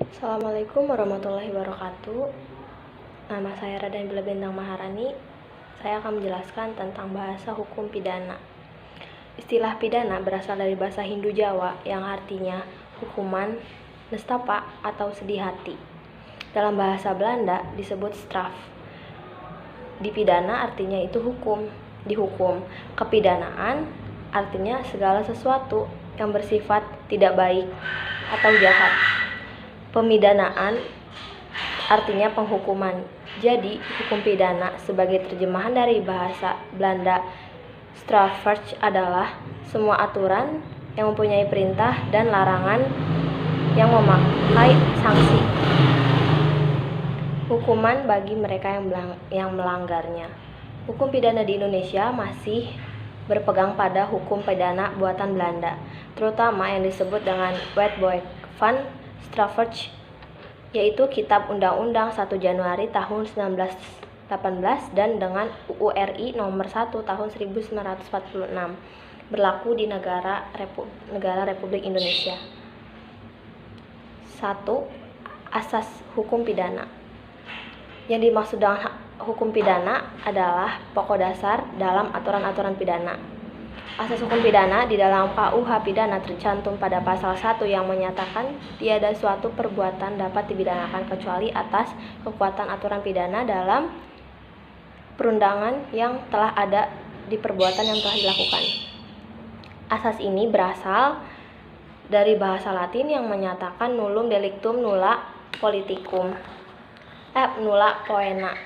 Assalamualaikum warahmatullahi wabarakatuh. Nama saya Raden Bila Bintang Maharani. Saya akan menjelaskan tentang bahasa hukum pidana. Istilah pidana berasal dari bahasa Hindu Jawa yang artinya hukuman, nestapa, atau sedih hati. Dalam bahasa Belanda disebut straf. Dipidana artinya itu hukum, dihukum. Kepidanaan artinya segala sesuatu yang bersifat tidak baik atau jahat. Pemidanaan artinya penghukuman. Jadi, hukum pidana sebagai terjemahan dari bahasa Belanda strafrecht adalah semua aturan yang mempunyai perintah dan larangan yang memakai sanksi. Hukuman bagi mereka yang melanggarnya. Hukum pidana di Indonesia masih berpegang pada hukum pidana buatan Belanda, terutama yang disebut dengan Wetboek van Strafrecht, yaitu Kitab Undang-Undang 1 Januari tahun 1918 dan dengan UU RI nomor 1 tahun 1946 berlaku di negara Republik Indonesia. 1. Asas hukum pidana. Yang dimaksud dengan hukum pidana adalah pokok dasar dalam aturan-aturan pidana. Asas hukum pidana di dalam KUH pidana tercantum pada pasal 1 yang menyatakan tiada suatu perbuatan dapat dipidanakan kecuali atas kekuatan aturan pidana dalam perundangan yang telah ada di perbuatan yang telah dilakukan. Asas ini berasal dari bahasa Latin yang menyatakan nullum delictum nulla politicum, nulla poena,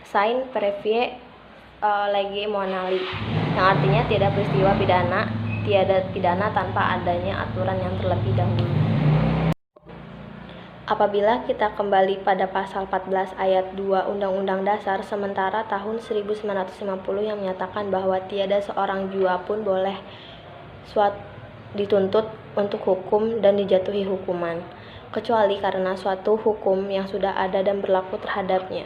sine previe lege morali, yang artinya tiada peristiwa pidana, tiada pidana tanpa adanya aturan yang terlebih dahulu. Apabila kita kembali pada pasal 14 ayat 2 Undang-Undang Dasar sementara tahun 1950 yang menyatakan bahwa tiada seorang jua pun boleh dituntut untuk hukum dan dijatuhi hukuman, kecuali karena suatu hukum yang sudah ada dan berlaku terhadapnya.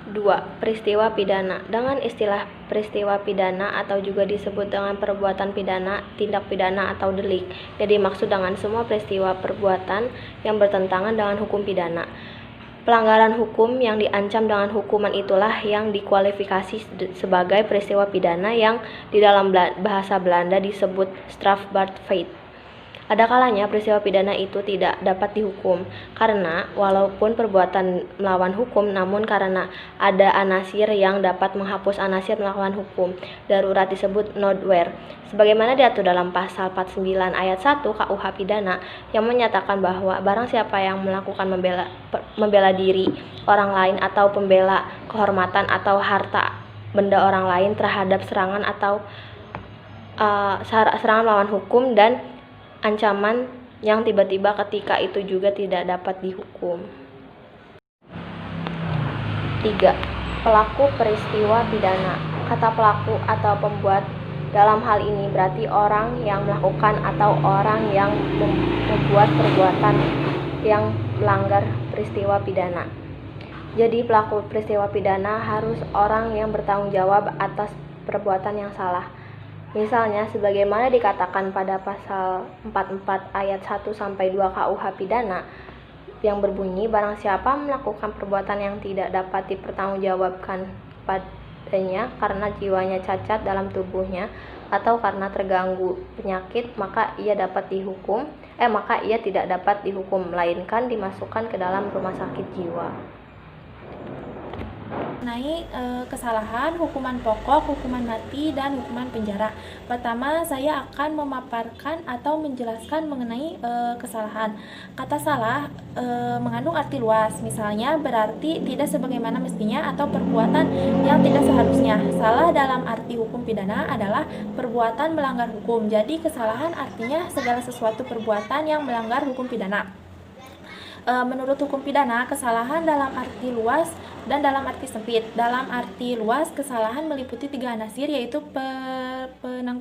2. Peristiwa pidana. Dengan istilah peristiwa pidana atau juga disebut dengan perbuatan pidana, tindak pidana atau delik, yang dimaksud dengan semua peristiwa perbuatan yang bertentangan dengan hukum pidana. Pelanggaran hukum yang diancam dengan hukuman itulah yang dikualifikasi sebagai peristiwa pidana yang di dalam bahasa Belanda disebut strafbaarheid. Ada kalanya peristiwa pidana itu tidak dapat dihukum karena walaupun perbuatan melawan hukum, namun karena ada anasir yang dapat menghapus anasir melawan hukum, darurat disebut nodwehr, sebagaimana diatur dalam pasal 49 ayat 1 KUH pidana yang menyatakan bahwa barang siapa yang melakukan membela diri orang lain atau pembela kehormatan atau harta benda orang lain terhadap serangan atau serangan melawan hukum dan ancaman yang tiba-tiba ketika itu juga tidak dapat dihukum. 3. Pelaku peristiwa pidana. Kata pelaku atau pembuat dalam hal ini berarti orang yang melakukan atau orang yang membuat perbuatan yang melanggar peristiwa pidana. Jadi pelaku peristiwa pidana harus orang yang bertanggung jawab atas perbuatan yang salah. Misalnya sebagaimana dikatakan pada pasal 44 ayat 1 sampai 2 KUH pidana yang berbunyi barang siapa melakukan perbuatan yang tidak dapat dipertanggungjawabkan padanya karena jiwanya cacat dalam tubuhnya atau karena terganggu penyakit maka ia tidak dapat dihukum melainkan dimasukkan ke dalam rumah sakit jiwa. Mengenai kesalahan, hukuman pokok, hukuman mati, dan hukuman penjara. Pertama, saya akan memaparkan atau menjelaskan mengenai kesalahan. Kata salah mengandung arti luas, misalnya berarti tidak sebagaimana mestinya atau perbuatan yang tidak seharusnya. Salah dalam arti hukum pidana adalah perbuatan melanggar hukum. Jadi kesalahan artinya segala sesuatu perbuatan yang melanggar hukum pidana. Menurut hukum pidana, kesalahan dalam arti luas dan dalam arti sempit. Dalam arti luas, kesalahan meliputi 3 anasir, yaitu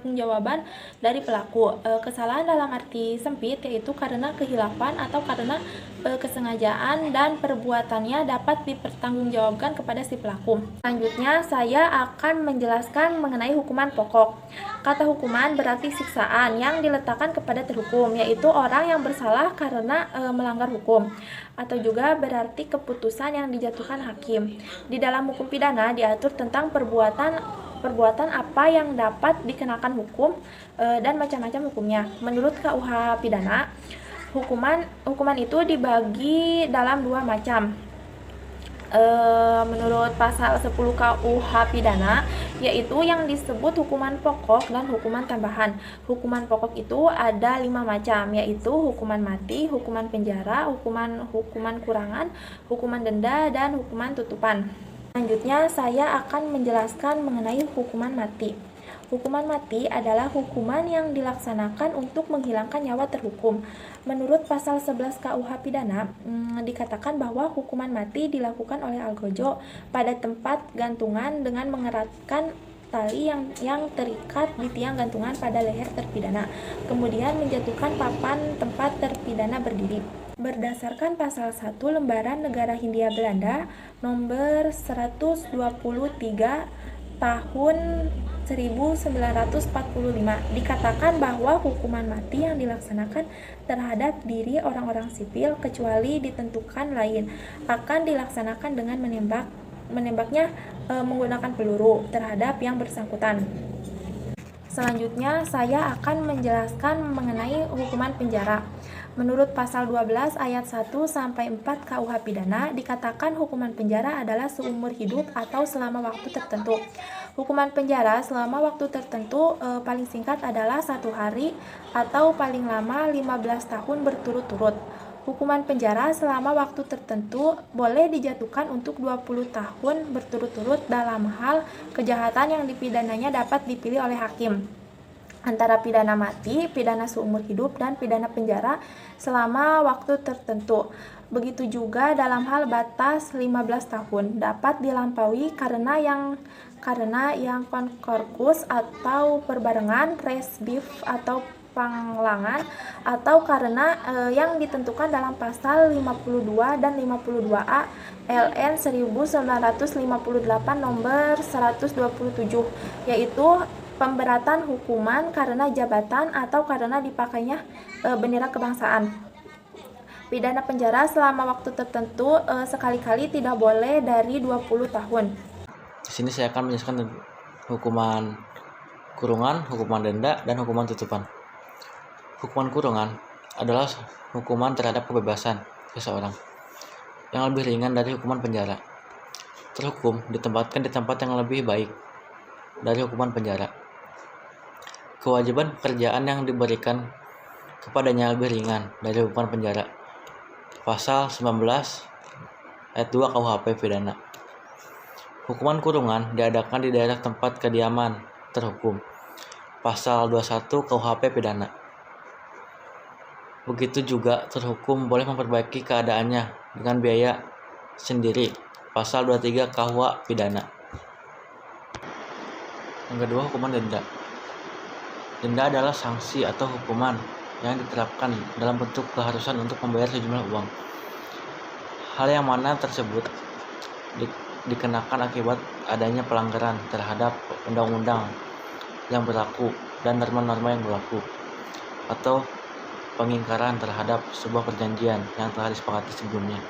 pertanggungjawaban dari pelaku. Kesalahan dalam arti sempit yaitu karena kehilafan atau karena kesengajaan dan perbuatannya dapat dipertanggungjawabkan kepada si pelaku. Selanjutnya, saya akan menjelaskan mengenai hukuman pokok. Kata hukuman berarti siksaan yang diletakkan kepada terhukum, yaitu orang yang bersalah karena melanggar hukum, atau juga berarti keputusan yang dijatuhkan hakim. Di dalam hukum pidana diatur tentang perbuatan apa yang dapat dikenakan hukum dan macam-macam hukumnya. Menurut KUH pidana, hukuman itu dibagi dalam dua macam. Menurut pasal 10 KUH pidana, yaitu yang disebut hukuman pokok dan hukuman tambahan. Hukuman pokok itu ada 5 macam, yaitu hukuman mati, hukuman penjara, hukuman kurangan, hukuman denda, dan hukuman tutupan. Selanjutnya, saya akan menjelaskan mengenai hukuman mati. Hukuman mati adalah hukuman yang dilaksanakan untuk menghilangkan nyawa terhukum. Menurut pasal 11 KUH pidana, dikatakan bahwa hukuman mati dilakukan oleh algojo pada tempat gantungan dengan mengeratkan tali yang terikat di tiang gantungan pada leher terpidana, kemudian menjatuhkan papan tempat terpidana berdiri. Berdasarkan pasal 1 Lembaran Negara Hindia Belanda nomor 123 tahun 1945, dikatakan bahwa hukuman mati yang dilaksanakan terhadap diri orang-orang sipil kecuali ditentukan lain akan dilaksanakan dengan menembaknya menggunakan peluru terhadap yang bersangkutan. Selanjutnya, saya akan menjelaskan mengenai hukuman penjara. Menurut pasal 12 ayat 1 sampai 4 KUH pidana, dikatakan hukuman penjara adalah seumur hidup atau selama waktu tertentu. Hukuman penjara selama waktu tertentu paling singkat adalah 1 hari atau paling lama 15 tahun berturut-turut. Hukuman penjara selama waktu tertentu boleh dijatuhkan untuk 20 tahun berturut-turut dalam hal kejahatan yang dipidananya dapat dipilih oleh hakim. Antara pidana mati, pidana seumur hidup, dan pidana penjara selama waktu tertentu. Begitu juga dalam hal batas 15 tahun dapat dilampaui karena yang konkorkus atau perbarengan, res beef atau panglangan, atau karena yang ditentukan dalam pasal 52 dan 52A LN 1958 nomor 127, yaitu pemberatan hukuman karena jabatan atau karena dipakainya bendera kebangsaan. Pidana penjara selama waktu tertentu sekali-kali tidak boleh dari 20 tahun. Di sini saya akan menjelaskan hukuman kurungan, hukuman denda, dan hukuman tutupan. Hukuman kurungan adalah hukuman terhadap kebebasan seseorang yang lebih ringan dari hukuman penjara. Terhukum ditempatkan di tempat yang lebih baik dari hukuman penjara. Kewajiban pekerjaan yang diberikan kepadanya lebih ringan dari hukuman penjara. Pasal 19 ayat 2 KUHP pidana. Hukuman kurungan diadakan di daerah tempat kediaman terhukum. Pasal 21 KUHP pidana. Begitu juga terhukum boleh memperbaiki keadaannya dengan biaya sendiri. Pasal 23 KUH pidana. Yang kedua, hukuman denda. Denda adalah sanksi atau hukuman yang diterapkan dalam bentuk keharusan untuk membayar sejumlah uang. Hal yang mana tersebut dikenakan akibat adanya pelanggaran terhadap undang-undang yang berlaku dan norma-norma yang berlaku, atau pengingkaran terhadap sebuah perjanjian yang telah disepakati sebelumnya.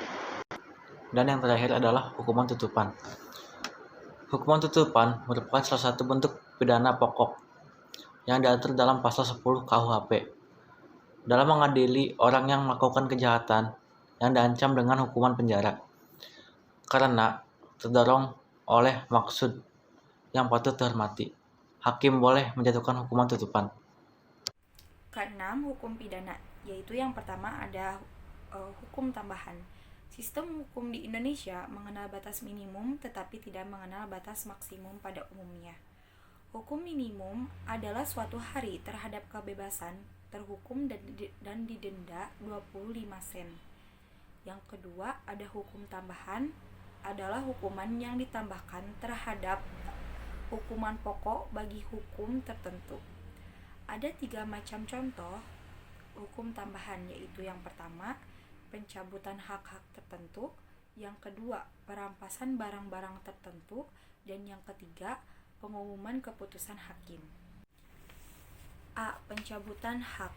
Dan yang terakhir adalah hukuman tutupan. Hukuman tutupan merupakan salah satu bentuk pidana pokok yang diatur dalam pasal 10 KUHP dalam mengadili orang yang melakukan kejahatan yang diancam dengan hukuman penjara karena terdorong oleh maksud yang patut dihormati. Hakim boleh menjatuhkan hukuman tutupan. Keenam, hukum pidana, yaitu yang pertama ada hukum tambahan. Sistem hukum di Indonesia mengenal batas minimum tetapi tidak mengenal batas maksimum pada umumnya. Hukum minimum adalah suatu hari terhadap kebebasan terhukum dan didenda 25 sen. Yang kedua, ada hukum tambahan, adalah hukuman yang ditambahkan terhadap hukuman pokok bagi hukum tertentu. Ada 3 macam contoh hukum tambahan, yaitu yang pertama, pencabutan hak-hak tertentu, yang kedua, perampasan barang-barang tertentu, dan yang ketiga, pengumuman keputusan hakim. A. Pencabutan hak.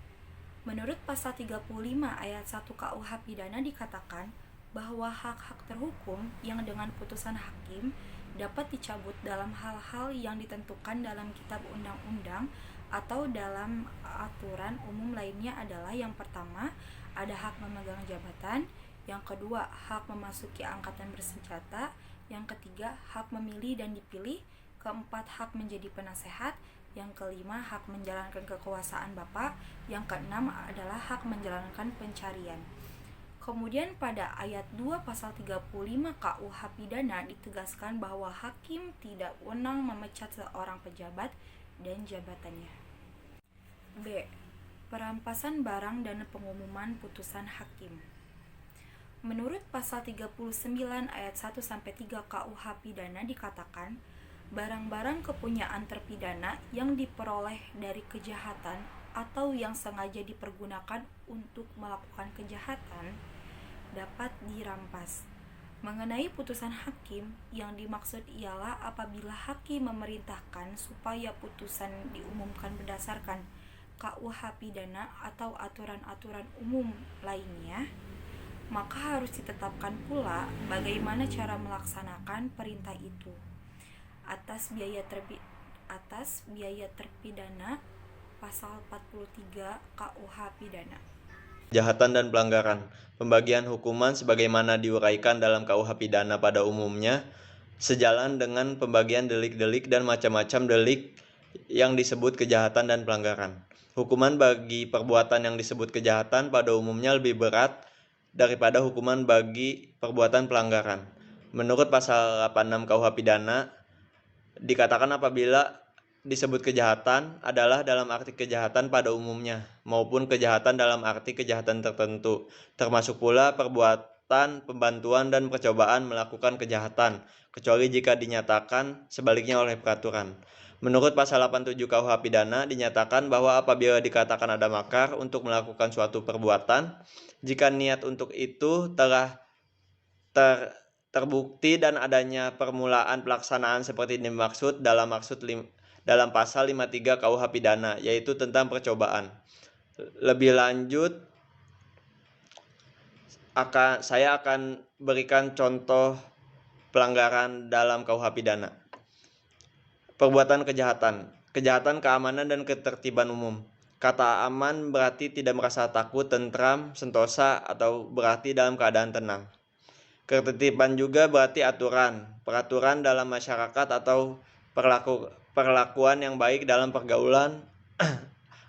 Menurut pasal 35 ayat 1 KUH Pidana dikatakan bahwa hak-hak terhukum yang dengan putusan hakim dapat dicabut dalam hal-hal yang ditentukan dalam kitab undang-undang atau dalam aturan umum lainnya adalah: yang pertama, ada hak memegang jabatan; yang kedua, hak memasuki angkatan bersenjata; yang ketiga, hak memilih dan dipilih; keempat, hak menjadi penasehat; yang kelima, hak menjalankan kekuasaan Bapak; yang keenam adalah hak menjalankan pencarian. Kemudian pada ayat 2 pasal 35 KUH Pidana ditegaskan bahwa hakim tidak wewenang memecat seorang pejabat dan jabatannya. B. Perampasan barang dan pengumuman putusan hakim. Menurut pasal 39 ayat 1-3 KUH Pidana dikatakan, barang-barang kepunyaan terpidana yang diperoleh dari kejahatan atau yang sengaja dipergunakan untuk melakukan kejahatan dapat dirampas. Mengenai putusan hakim, yang dimaksud ialah apabila hakim memerintahkan supaya putusan diumumkan berdasarkan KUH Pidana atau aturan-aturan umum lainnya, maka harus ditetapkan pula bagaimana cara melaksanakan perintah itu. Atas biaya terpidana pasal 43 KUH Pidana. Kejahatan dan pelanggaran. Pembagian hukuman sebagaimana diuraikan dalam KUH Pidana pada umumnya sejalan dengan pembagian delik-delik dan macam-macam delik yang disebut kejahatan dan pelanggaran. Hukuman bagi perbuatan yang disebut kejahatan pada umumnya lebih berat daripada hukuman bagi perbuatan pelanggaran. Menurut pasal 86 KUH Pidana dikatakan apabila disebut kejahatan adalah dalam arti kejahatan pada umumnya maupun kejahatan dalam arti kejahatan tertentu, termasuk pula perbuatan, pembantuan, dan percobaan melakukan kejahatan, kecuali jika dinyatakan sebaliknya oleh peraturan. Menurut pasal 87 KUH Pidana dinyatakan bahwa apabila dikatakan ada makar untuk melakukan suatu perbuatan, jika niat untuk itu telah terbukti dan adanya permulaan pelaksanaan seperti dimaksud dalam pasal 53 KUH Pidana, yaitu tentang percobaan. Lebih lanjut, saya akan berikan contoh pelanggaran dalam KUH Pidana. Perbuatan kejahatan, kejahatan keamanan dan ketertiban umum. Kata aman berarti tidak merasa takut, tentram, sentosa, atau berarti dalam keadaan tenang. Ketertiban juga berarti peraturan dalam masyarakat atau perlakuan yang baik dalam pergaulan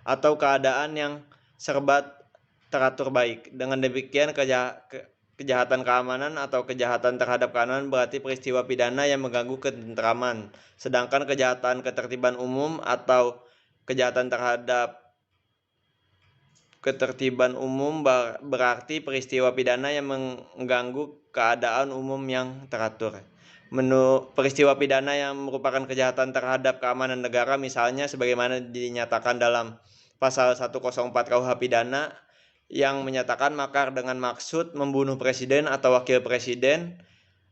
atau keadaan yang serba teratur baik. Dengan demikian, kejahatan keamanan atau kejahatan terhadap keamanan berarti peristiwa pidana yang mengganggu ketentraman, sedangkan kejahatan ketertiban umum atau kejahatan terhadap ketertiban umum berarti peristiwa pidana yang mengganggu keadaan umum yang teratur. Peristiwa pidana yang merupakan kejahatan terhadap keamanan negara, misalnya sebagaimana dinyatakan dalam pasal 104 KUH Pidana yang menyatakan makar dengan maksud membunuh presiden atau wakil presiden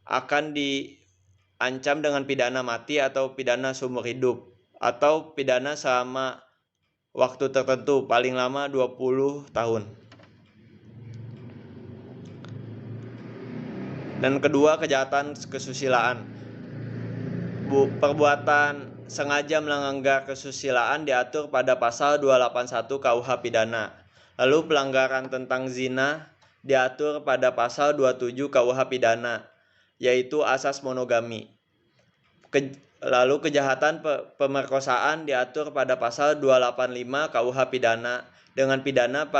akan diancam dengan pidana mati atau pidana seumur hidup atau pidana selama waktu tertentu paling lama 20 tahun. Dan kedua, kejahatan kesusilaan. Perbuatan sengaja melanggar kesusilaan diatur pada pasal 281 KUH Pidana. Lalu pelanggaran tentang zina diatur pada pasal 27 KUH Pidana, yaitu asas monogami. Lalu kejahatan pemerkosaan diatur pada pasal 285 KUH Pidana dengan pidana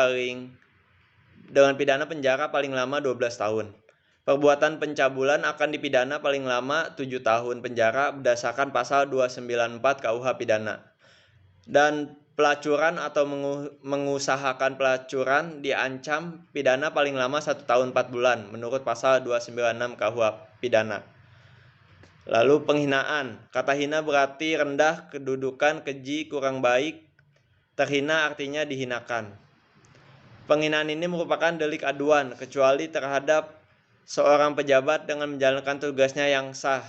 penjara paling lama 12 tahun. Perbuatan pencabulan akan dipidana paling lama 7 tahun penjara berdasarkan pasal 294 KUH Pidana. Dan pelacuran atau mengusahakan pelacuran diancam pidana paling lama 1 tahun 4 bulan menurut pasal 296 KUH Pidana. Lalu penghinaan. Kata hina berarti rendah, kedudukan, keji, kurang baik, Terhina artinya dihinakan. Penghinaan ini merupakan delik aduan kecuali terhadap seorang pejabat dengan menjalankan tugasnya yang sah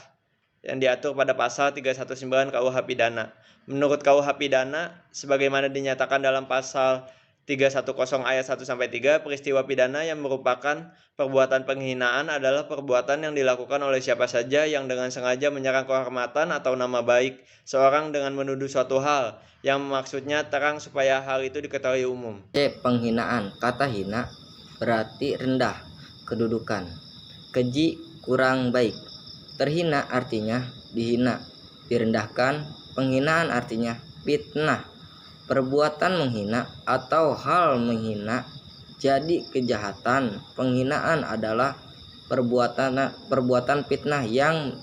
yang diatur pada pasal 319 KUH Pidana. Menurut KUH Pidana, sebagaimana dinyatakan dalam pasal 310 ayat 1-3, peristiwa pidana yang merupakan perbuatan penghinaan adalah perbuatan yang dilakukan oleh siapa saja yang dengan sengaja menyerang kehormatan atau nama baik seorang dengan menuduh suatu hal yang maksudnya terang supaya hal itu diketahui umum. C. Penghinaan. Kata hina berarti rendah kedudukan. Keji, kurang baik. Terhina artinya dihina, direndahkan. Penghinaan artinya fitnah, perbuatan menghina atau hal menghina. Jadi kejahatan penghinaan adalah perbuatan fitnah yang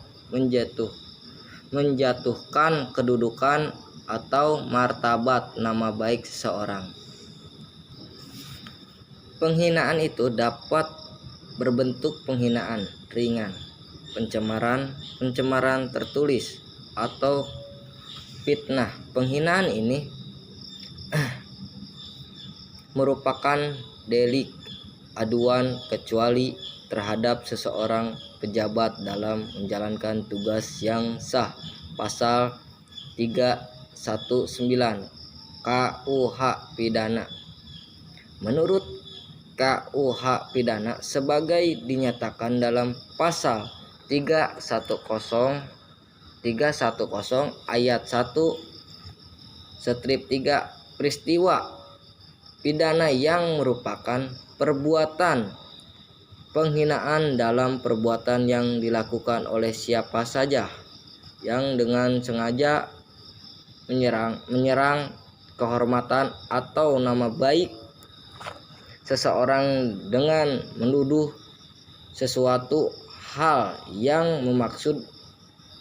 menjatuhkan kedudukan atau martabat nama baik seseorang. Penghinaan itu dapat berbentuk penghinaan ringan, pencemaran tertulis, atau fitnah. Penghinaan ini merupakan delik aduan kecuali terhadap seseorang pejabat dalam menjalankan tugas yang sah. Pasal 319 KUH Pidana. Menurut KUH Pidana sebagai dinyatakan dalam pasal 310 ayat 1/3, peristiwa pidana yang merupakan perbuatan penghinaan dalam perbuatan yang dilakukan oleh siapa saja yang dengan sengaja menyerang kehormatan atau nama baik seseorang dengan menuduh sesuatu hal yang memaksud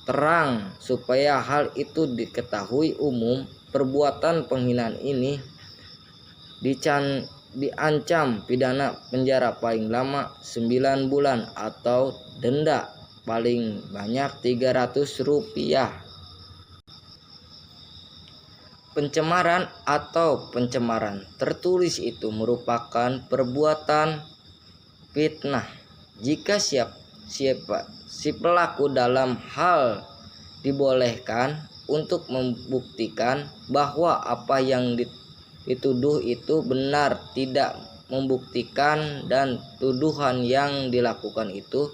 terang supaya hal itu diketahui umum. Perbuatan penghinaan ini diancam pidana penjara paling lama 9 bulan atau denda paling banyak Rp300. Pencemaran atau pencemaran tertulis itu merupakan perbuatan fitnah jika si pelaku dalam hal dibolehkan untuk membuktikan bahwa apa yang dituduh itu benar, tidak membuktikan dan tuduhan yang dilakukan itu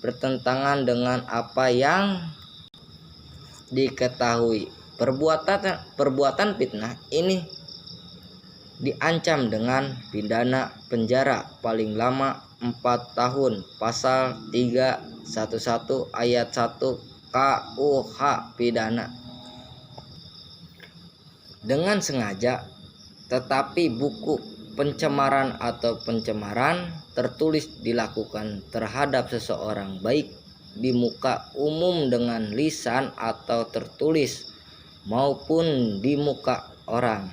bertentangan dengan apa yang diketahui. Perbuatan fitnah ini diancam dengan pidana penjara paling lama 4 tahun. Pasal 311 ayat 1 KUH Pidana. Dengan sengaja, tetapi buku pencemaran atau pencemaran tertulis dilakukan terhadap seseorang baik di muka umum dengan lisan atau tertulis maupun di muka orang.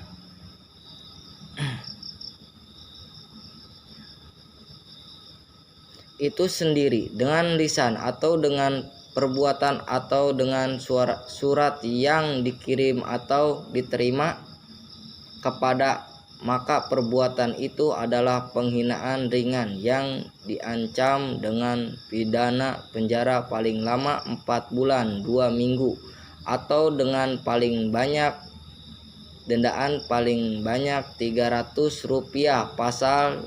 Itu sendiri dengan lisan atau dengan perbuatan atau dengan surat yang dikirim atau diterima kepada, maka perbuatan itu adalah penghinaan ringan yang diancam dengan pidana penjara paling lama 4 bulan 2 minggu atau dengan paling banyak dendaan paling banyak Rp300. Pasal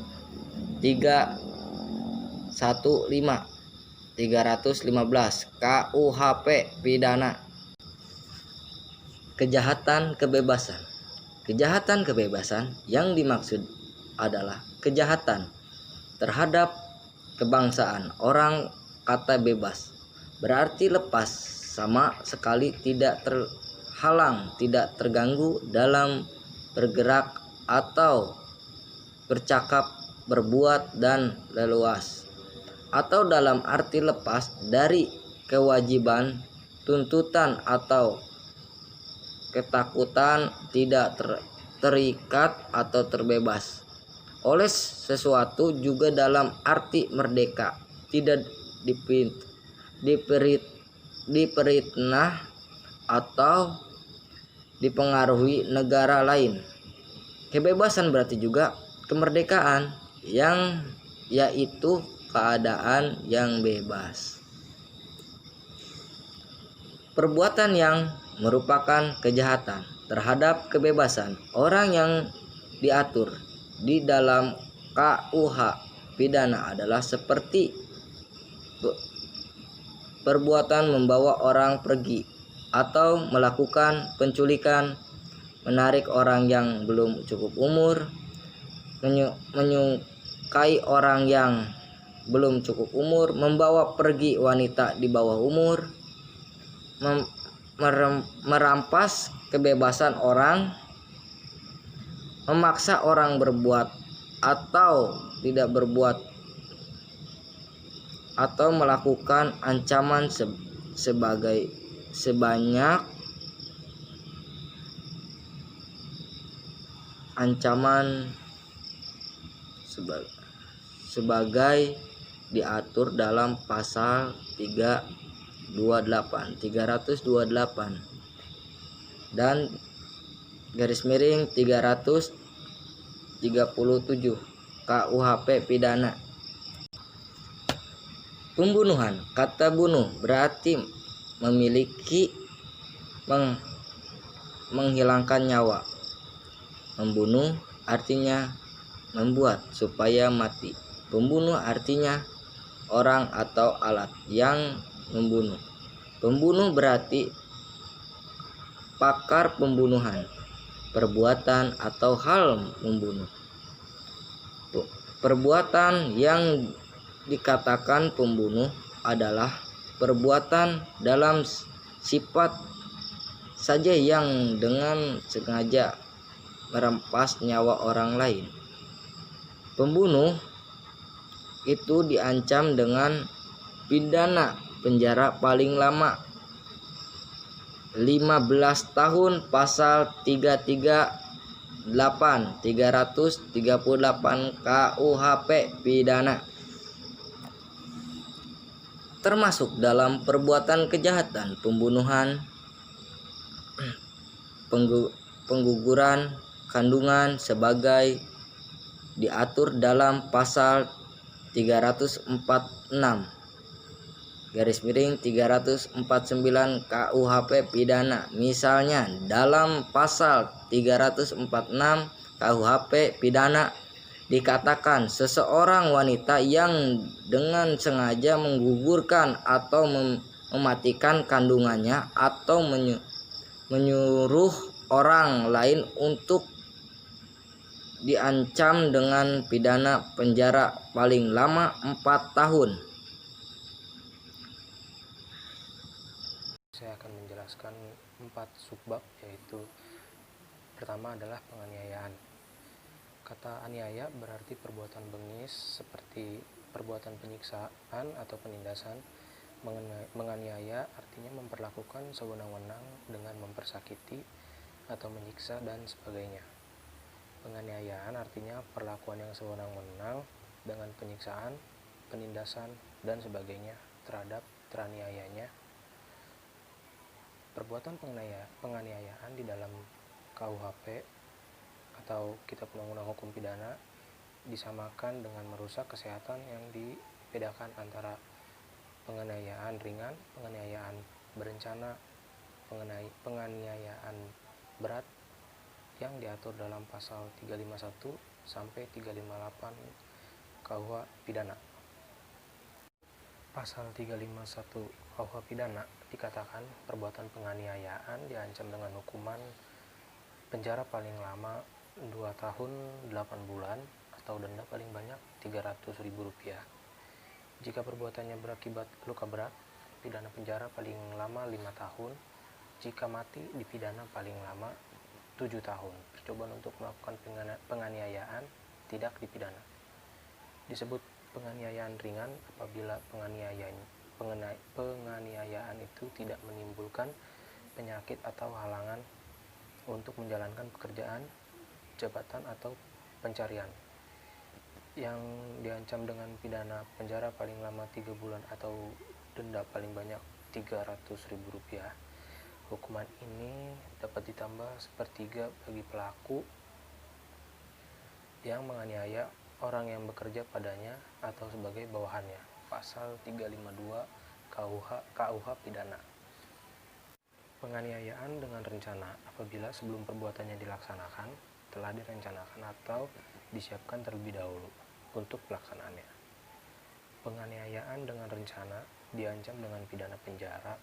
315 KUHP Pidana. Kejahatan kebebasan. Kejahatan kebebasan yang dimaksud adalah kejahatan terhadap kebangsaan orang. Kata bebas berarti lepas, sama sekali tidak terhalang, tidak terganggu dalam bergerak atau bercakap, berbuat, dan leluas, atau dalam arti lepas dari kewajiban, tuntutan, atau ketakutan, tidak terikat atau terbebas oleh sesuatu, juga dalam arti merdeka, tidak diperinah atau dipengaruhi negara lain. Kebebasan berarti juga kemerdekaan, yang yaitu keadaan yang bebas. Perbuatan yang merupakan kejahatan terhadap kebebasan orang yang diatur di dalam KUH pidana adalah seperti perbuatan membawa orang pergi atau melakukan penculikan, menarik orang yang belum cukup umur, menyukai orang yang belum cukup umur, membawa pergi wanita di bawah umur, merampas kebebasan orang, memaksa orang berbuat atau tidak berbuat, atau melakukan ancaman sebanyak ancaman sebagai diatur dalam pasal 328 dan garis miring 337 KUHP pidana. Pembunuhan, kata bunuh berarti memiliki menghilangkan nyawa. Membunuh artinya membuat supaya mati. Pembunuh artinya orang atau alat yang membunuh. Pembunuh berarti pakar pembunuhan, perbuatan atau hal membunuh. Perbuatan yang dikatakan pembunuh adalah perbuatan dalam sifat saja yang dengan sengaja merampas nyawa orang lain. Pembunuh itu diancam dengan pidana penjara paling lama 15 tahun pasal 338 KUHP pidana. Termasuk dalam perbuatan kejahatan pembunuhan, pengguguran kandungan sebagai diatur dalam pasal 346 garis miring 349 KUHP pidana. Misalnya dalam pasal 346 KUHP pidana dikatakan seseorang wanita yang dengan sengaja menggugurkan atau mematikan kandungannya atau menyuruh orang lain untuk diancam dengan pidana penjara paling lama 4 tahun. Saya akan menjelaskan 4 subbab, yaitu pertama adalah penganiayaan. Kata aniaya berarti perbuatan bengis seperti perbuatan penyiksaan atau penindasan. Menganiaya artinya memperlakukan sewenang-wenang dengan mempersakiti atau menyiksa dan sebagainya. Penganiayaan artinya perlakuan yang sewenang-wenang dengan penyiksaan, penindasan, dan sebagainya terhadap teraniayanya. Perbuatan penganiayaan di dalam KUHP atau Kitab Undang-Undang Hukum Pidana disamakan dengan merusak kesehatan yang dibedakan antara penganiayaan ringan, penganiayaan berencana, penganiayaan berat yang diatur dalam pasal 351 sampai 358 KUH pidana. Pasal 351 KUH pidana dikatakan perbuatan penganiayaan diancam dengan hukuman penjara paling lama 2 tahun 8 bulan atau denda paling banyak Rp300.000. Jika perbuatannya berakibat luka berat, pidana penjara paling lama 5 tahun. Jika mati, dipidana paling lama 7 tahun. Percobaan untuk melakukan penganiayaan tidak dipidana. Disebut penganiayaan ringan apabila penganiayaan itu tidak menimbulkan penyakit atau halangan untuk menjalankan pekerjaan, jabatan, atau pencarian. Yang diancam dengan pidana penjara paling lama 3 bulan atau denda paling banyak Rp300.000. Hukuman ini dapat ditambah sepertiga bagi pelaku yang menganiaya orang yang bekerja padanya atau sebagai bawahannya. Pasal 352 KUH Pidana. Penganiayaan dengan rencana apabila sebelum perbuatannya dilaksanakan telah direncanakan atau disiapkan terlebih dahulu untuk pelaksanaannya. Penganiayaan dengan rencana diancam dengan pidana penjara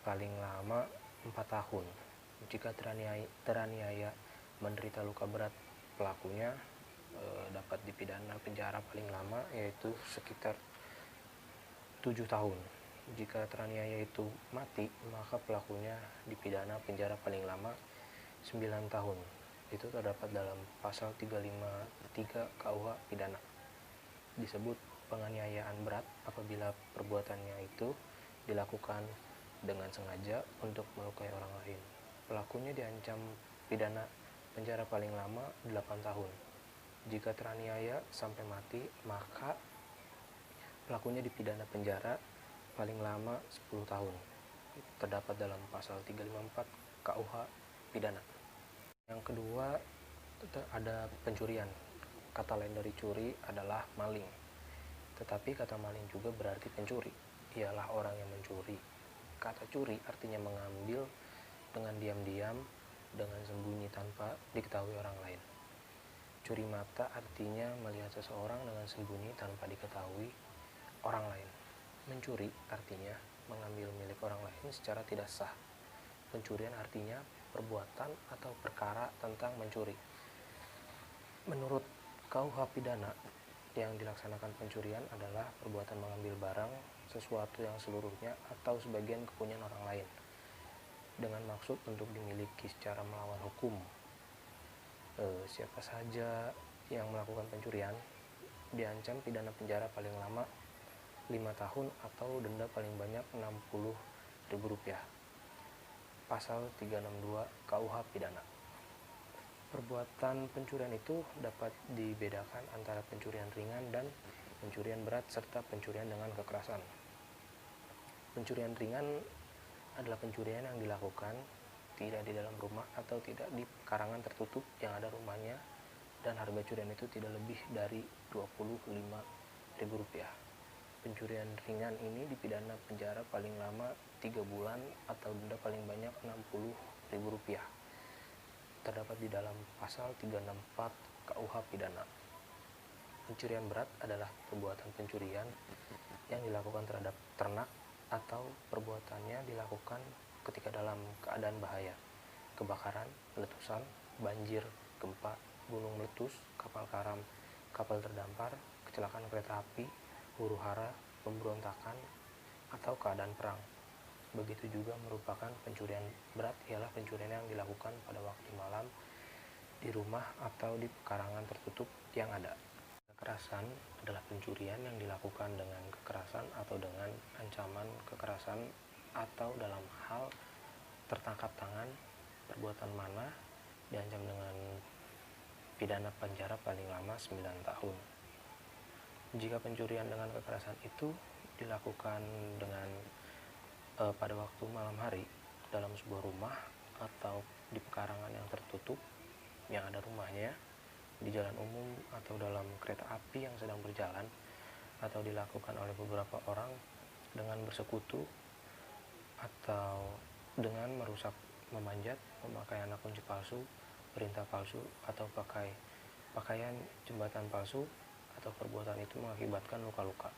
paling lama 4 tahun. Jika teraniaya menderita luka berat, pelakunya dapat dipidana penjara paling lama yaitu sekitar 7 tahun. Jika teraniaya itu mati, maka pelakunya dipidana penjara paling lama 9 tahun. Itu terdapat dalam pasal 353 KUH Pidana. Disebut penganiayaan berat apabila perbuatannya itu dilakukan dengan sengaja untuk melukai orang lain. Pelakunya diancam pidana penjara paling lama 8 tahun. Jika teraniaya sampai mati, maka pelakunya dipidana penjara paling lama 10 tahun. Terdapat dalam pasal 354 KUH Pidana. Yang kedua, ada pencurian. Kata lain dari curi adalah maling. Tetapi kata maling juga berarti pencuri. Ialah orang yang mencuri. Kata curi artinya mengambil dengan diam-diam, dengan sembunyi tanpa diketahui orang lain. Curi mata artinya melihat seseorang dengan sembunyi tanpa diketahui orang lain. Mencuri artinya mengambil milik orang lain secara tidak sah. Pencurian artinya perbuatan atau perkara tentang mencuri. Menurut KUH Pidana, yang dilaksanakan pencurian adalah perbuatan mengambil barang, sesuatu yang seluruhnya atau sebagian kepunyaan orang lain dengan maksud untuk dimiliki secara melawan hukum. Siapa saja yang melakukan pencurian diancam pidana penjara paling lama 5 tahun atau denda paling banyak Rp60.000. Pasal 362 KUH Pidana. Perbuatan pencurian itu dapat dibedakan antara pencurian ringan dan pencurian berat serta pencurian dengan kekerasan. Pencurian ringan adalah pencurian yang dilakukan tidak di dalam rumah atau tidak di pekarangan tertutup yang ada rumahnya dan harga curian itu tidak lebih dari Rp25.000. Pencurian ringan ini dipidana penjara paling lama 3 bulan atau denda paling banyak Rp60.000. Terdapat di dalam pasal 364 KUH Pidana. Pencurian berat adalah perbuatan pencurian yang dilakukan terhadap ternak atau perbuatannya dilakukan ketika dalam keadaan bahaya, kebakaran, letusan, banjir, gempa, gunung meletus, kapal karam, kapal terdampar, kecelakaan kereta api, huru-hara, pemberontakan, atau keadaan perang. Begitu juga merupakan pencurian berat ialah pencurian yang dilakukan pada waktu malam di rumah atau di pekarangan tertutup yang ada. Kekerasan adalah pencurian yang dilakukan dengan kekerasan atau dengan ancaman kekerasan atau dalam hal tertangkap tangan. Perbuatan mana diancam dengan pidana penjara paling lama 9 tahun. Jika pencurian dengan kekerasan itu dilakukan dengan pada waktu malam hari dalam sebuah rumah atau di pekarangan yang tertutup yang ada rumahnya, di jalan umum atau dalam kereta api yang sedang berjalan, atau dilakukan oleh beberapa orang dengan bersekutu atau dengan merusak, memanjat, memakai anak kunci palsu, perintah palsu, atau pakai pakaian jembatan palsu, atau perbuatan itu mengakibatkan luka-luka,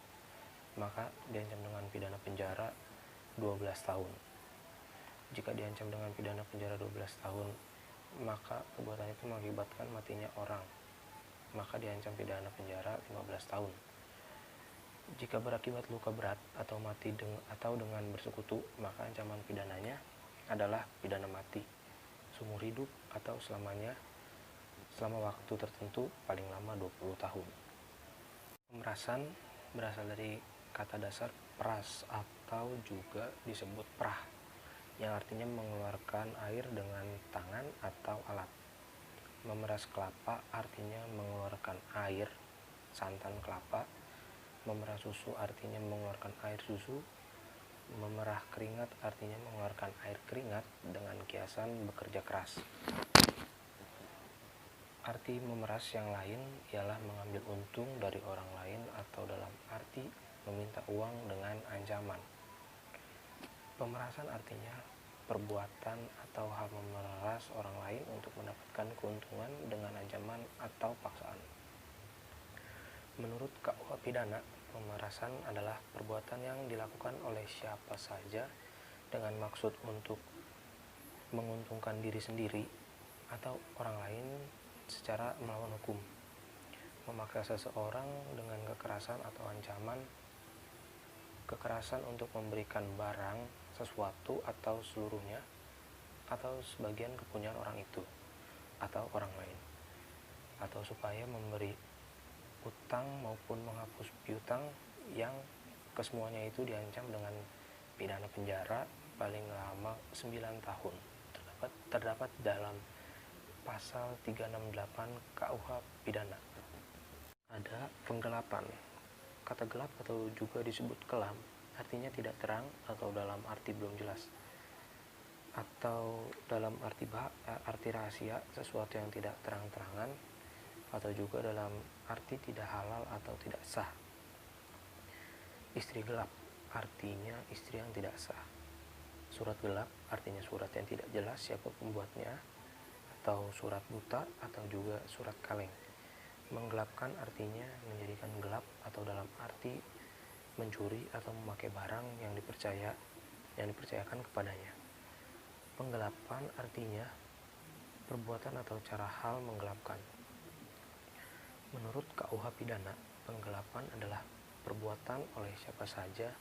maka diancam dengan pidana penjara 12 tahun. Jika diancam dengan pidana penjara 12 tahun, maka perbuatan itu mengakibatkan matinya orang, maka diancam pidana penjara 15 tahun. Jika berakibat luka berat atau mati atau dengan bersekutu, maka ancaman pidananya adalah pidana mati, seumur hidup atau selamanya, selama waktu tertentu paling lama 20 tahun. Pemerasan berasal dari kata dasar peras atau juga disebut prah, yang artinya mengeluarkan air dengan tangan atau alat. Memeras kelapa artinya mengeluarkan air santan kelapa. Memerah susu artinya mengeluarkan air susu. Memerah keringat artinya mengeluarkan air keringat dengan kiasan bekerja keras. Arti arti memeras yang lain ialah mengambil untung dari orang lain atau dalam arti meminta uang dengan ancaman. Pemerasan artinya perbuatan atau hal memeras orang lain untuk mendapatkan keuntungan dengan ancaman atau paksaan. Menurut KUH Pidana, pemerasan adalah perbuatan yang dilakukan oleh siapa saja dengan maksud untuk menguntungkan diri sendiri atau orang lain secara melawan hukum, memaksa seseorang dengan kekerasan atau ancaman, kekerasan untuk memberikan barang, sesuatu atau seluruhnya, atau sebagian kepunyaan orang itu atau orang lain, atau supaya memberi utang maupun menghapus piutang yang kesemuanya itu diancam dengan pidana penjara paling lama 9 tahun. Terdapat dalam pasal 368 KUH Pidana. Ada penggelapan. Kata gelap atau juga disebut kelam artinya tidak terang atau dalam arti belum jelas, atau dalam arti rahasia, sesuatu yang tidak terang-terangan, atau juga dalam arti tidak halal atau tidak sah. Istri gelap artinya istri yang tidak sah. Surat gelap artinya surat yang tidak jelas siapa pembuatnya, atau surat buta, atau juga surat kaleng. Menggelapkan artinya menjadikan gelap atau dalam arti mencuri atau memakai barang yang dipercayakan kepadanya. Penggelapan artinya perbuatan atau cara hal menggelapkan. Menurut KUH Pidana, penggelapan adalah perbuatan oleh siapa saja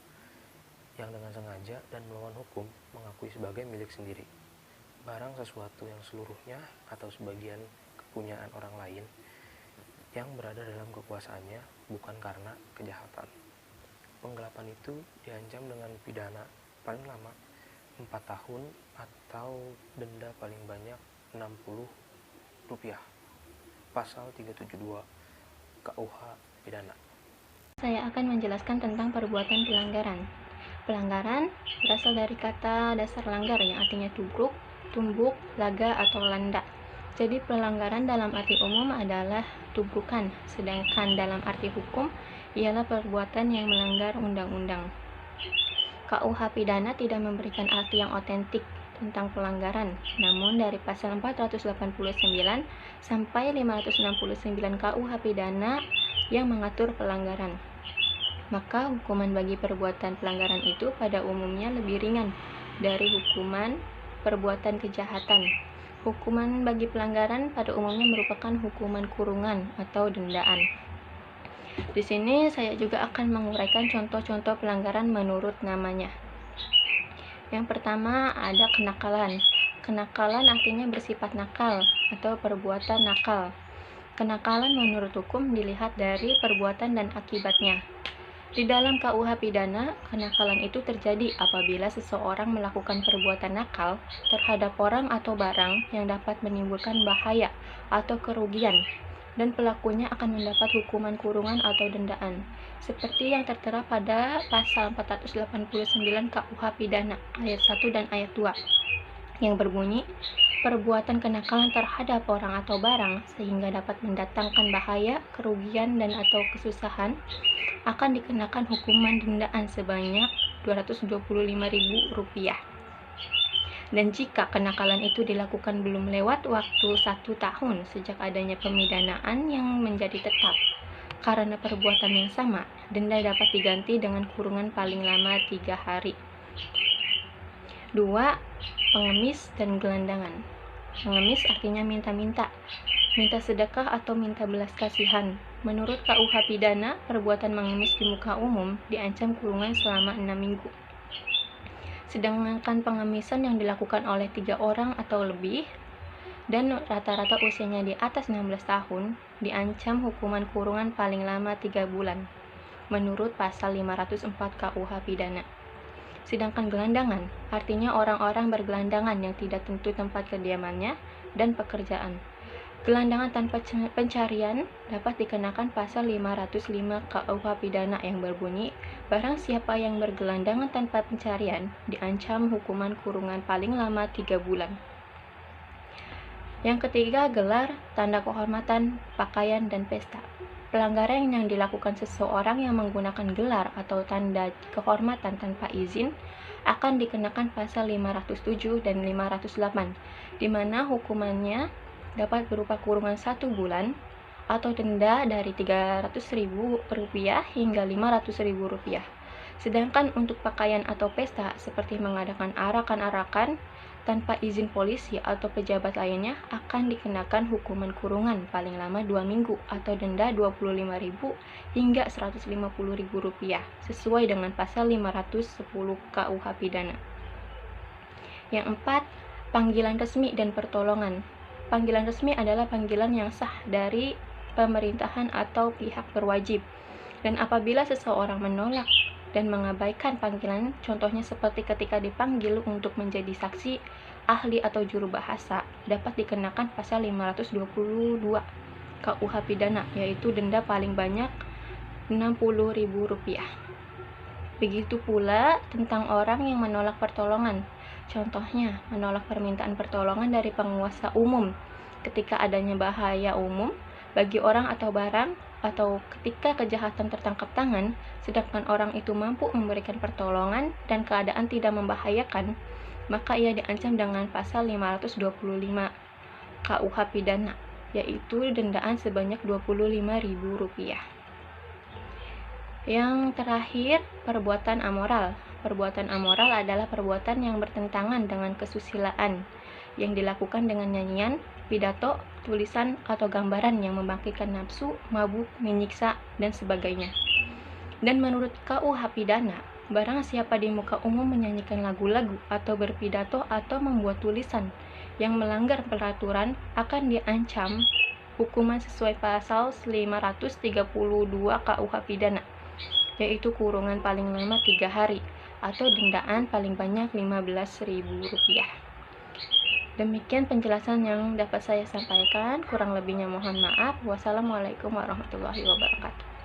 yang dengan sengaja dan melawan hukum mengakui sebagai milik sendiri barang sesuatu yang seluruhnya atau sebagian kepunyaan orang lain yang berada dalam kekuasaannya bukan karena kejahatan. Penggelapan itu diancam dengan pidana paling lama 4 tahun atau denda paling banyak Rp60. Pasal 372 KUH Pidana. Saya akan menjelaskan tentang perbuatan pelanggaran. Pelanggaran berasal dari kata dasar langgar yang artinya tubruk, tumbuk, laga, atau landa. Jadi pelanggaran dalam arti umum adalah tubrukan, sedangkan dalam arti hukum ialah perbuatan yang melanggar undang-undang. KUH Pidana tidak memberikan arti yang otentik tentang pelanggaran, namun dari pasal 489 sampai 569 KUH Pidana yang mengatur pelanggaran. Maka hukuman bagi perbuatan pelanggaran itu pada umumnya lebih ringan dari hukuman perbuatan kejahatan. Hukuman bagi pelanggaran pada umumnya merupakan hukuman kurungan atau dendaan. Di sini saya juga akan menguraikan contoh-contoh pelanggaran menurut namanya. Yang pertama ada kenakalan. Kenakalan artinya bersifat nakal atau perbuatan nakal. Kenakalan menurut hukum dilihat dari perbuatan dan akibatnya. Di dalam KUH Pidana, kenakalan itu terjadi apabila seseorang melakukan perbuatan nakal terhadap orang atau barang yang dapat menimbulkan bahaya atau kerugian, dan pelakunya akan mendapat hukuman kurungan atau dendaan, seperti yang tertera pada pasal 489 KUH Pidana ayat 1 dan ayat 2, yang berbunyi, perbuatan kenakalan terhadap orang atau barang sehingga dapat mendatangkan bahaya, kerugian, dan atau kesusahan akan dikenakan hukuman dendaan sebanyak Rp225.000. Dan jika kenakalan itu dilakukan belum lewat waktu 1 tahun sejak adanya pemidanaan yang menjadi tetap karena perbuatan yang sama, denda dapat diganti dengan kurungan paling lama 3 hari. 2. Pengemis dan gelandangan. Pengemis artinya minta-minta, minta sedekah atau minta belas kasihan. Menurut KUH Pidana, perbuatan mengemis di muka umum diancam kurungan selama 6 minggu. Sedangkan pengemisan yang dilakukan oleh 3 orang atau lebih dan rata-rata usianya di atas 16 tahun diancam hukuman kurungan paling lama 3 bulan menurut pasal 504 KUH Pidana. Sedangkan gelandangan artinya orang-orang bergelandangan yang tidak tentu tempat kediamannya dan pekerjaan. Gelandangan tanpa pencarian dapat dikenakan pasal 505 KUH Pidana yang berbunyi, barang siapa yang bergelandangan tanpa pencarian diancam hukuman kurungan paling lama 3 bulan. Yang ketiga, gelar, tanda kehormatan, pakaian, dan pesta. Pelanggaran yang dilakukan seseorang yang menggunakan gelar atau tanda kehormatan tanpa izin akan dikenakan pasal 507 dan 508, di mana hukumannya dapat berupa kurungan 1 bulan atau denda dari Rp300.000 hingga Rp500.000. Sedangkan untuk pakaian atau pesta seperti mengadakan arakan-arakan tanpa izin polisi atau pejabat lainnya akan dikenakan hukuman kurungan paling lama 2 minggu atau denda Rp25.000 hingga Rp150.000 sesuai dengan pasal 510 KUH Pidana. Yang 4, panggilan resmi dan pertolongan. Panggilan resmi adalah panggilan yang sah dari pemerintahan atau pihak berwajib. Dan apabila seseorang menolak dan mengabaikan panggilan, contohnya seperti ketika dipanggil untuk menjadi saksi, ahli atau juru bahasa, dapat dikenakan pasal 522 KUH Pidana, yaitu denda paling banyak Rp60.000. Begitu pula tentang orang yang menolak pertolongan. Contohnya, menolak permintaan pertolongan dari penguasa umum ketika adanya bahaya umum bagi orang atau barang, atau ketika kejahatan tertangkap tangan, sedangkan orang itu mampu memberikan pertolongan dan keadaan tidak membahayakan, maka ia diancam dengan pasal 525 KUH Pidana, yaitu dendaan sebanyak Rp25.000. Yang terakhir, perbuatan amoral. Perbuatan amoral adalah perbuatan yang bertentangan dengan kesusilaan yang dilakukan dengan nyanyian, pidato, tulisan, atau gambaran yang membangkitkan nafsu, mabuk, menyiksa, dan sebagainya. Dan menurut KUH Pidana, barang siapa di muka umum menyanyikan lagu-lagu atau berpidato atau membuat tulisan yang melanggar peraturan akan diancam hukuman sesuai pasal 532 KUH Pidana, yaitu kurungan paling lama 3 hari atau dendaan paling banyak Rp15.000. Demikian penjelasan yang dapat saya sampaikan, kurang lebihnya mohon maaf. Wassalamualaikum warahmatullahi wabarakatuh.